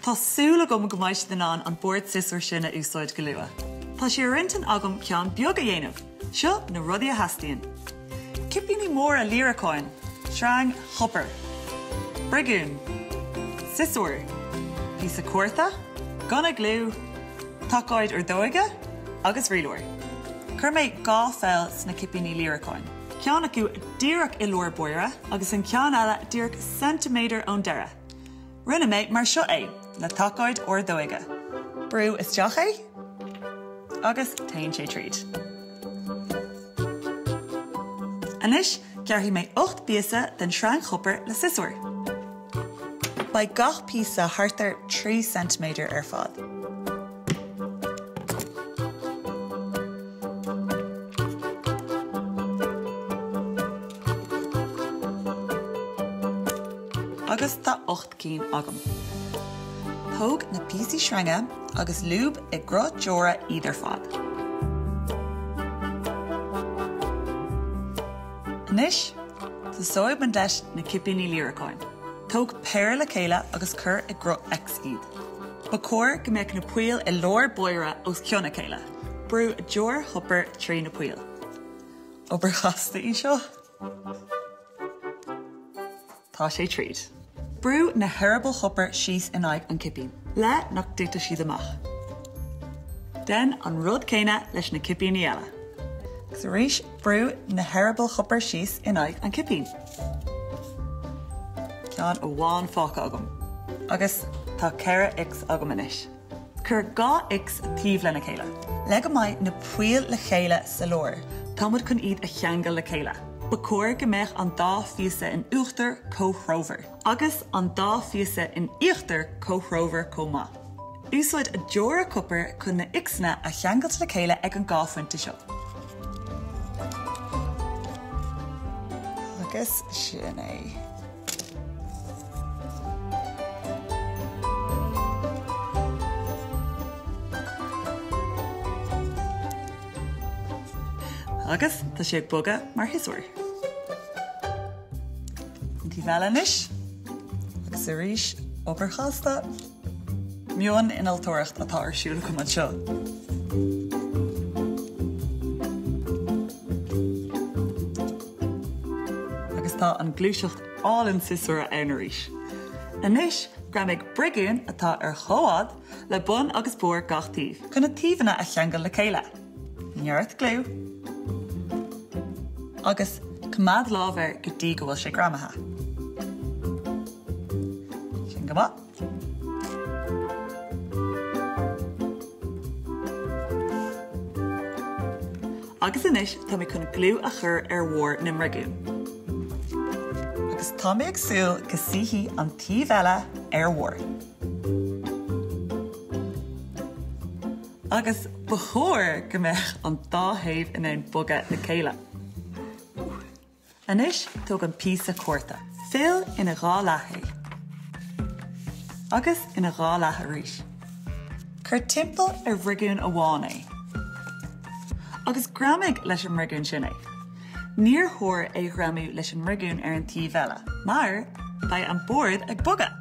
Tásúla gom go maiiste den an board scissor sin a úsáid go luath. Tá sé rintan agam ceann beag a dhéanamh, seo na rudaí a heastíonn. Cipíní mór a líreacáin, srang hopper, brigún, scissor, písa cuarta, gona glú, takáid ar dóige, agus rialóir. Cur méid gá feil sna cipíní líreacáin. Ceann acu díreach I lór boire, agus an ceann eile díreach centiméadar ón deire. Rinne méid mar seo é, le takáid ar dóige. Brú isteach é, agus tain sé tríd. Anis, cearthaí méid 8 píosa den srang chopper le scissor. Ba gach píosa hartar 3 cm ar fad. Agus tá 8 cín agam. Thóg na písaí srange agus lúb I gro deora idir fad. Anis, tá sóib an deis na cipíní líreacáin. Thóg péir le chéile agus cur I gro ex iad. Ba cóir go mbeadh na puill I lór boire os ceanna chéile. Brú a deor hopper trí na puill. Obair chasta I seo? Tá sé tríd. Brú na herbal hopper síos in aig an cipín. Le nach dúta siad amach. Den an rud céine leis na cipíní eile. Gus arís brú na herbal hopper síos in aig an cipín. Ceann ó bháin fáca agam. Agus tá ceithre x agam inis. Cur gá x tíomh lena chéile. Le go maith na puill le chéile sa lór. Támad chun iad a cheangal le chéile. Ba cóir go mbeadh an 2 píosa in uachtar comhthrómhar, agus an 2 píosa in íochtar comhthrómhar comá. Úsáid a deora cupper chun na ixna a cheangalt le chéile ag an gáfuinte seo. Agus sin é. Agus tá sé ag boga mar hisúir. Tí bhealanis, agus arís obair chasta, mion hInnealtóireacht atá ar siúla chum an seo. Agus tá an glúiseacht álann scissor ann arís. Anis, gra méid brigún atá ar chomhád le bun agus bór gach tíomh, chun na tíomhanna a cheangal le chéile. Neart glú. Agus cumad lábhar go dtí go bhfuil sé gramathe. Sin go maith. Agus inis tá mé chun glú a chur ar mhór na mrigún. Agus tá mé ag súil go suaithe an taobh eile ar mhór. Agus ba chóir go mbeadh an 2 thaobh in ann boga le chéile. Anis tóg an písa cuarta. Fill ina gá leathaí. Agus ina gá leatha arís. Cur timpeall ar bhrigún amháin é. Agus gramig leis an mrigún sin é. Níor thóir é gramú leis an mrigún ar an taobh eile, mar ba an board ag boga.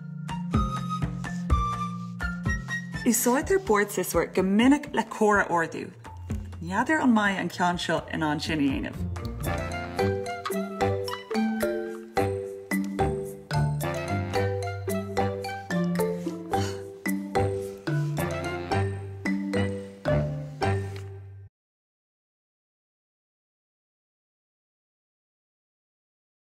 Úsáid ar board scissor go minic le córa ordú. Neadidir an maith an ceann seo in an sin dhéanamh.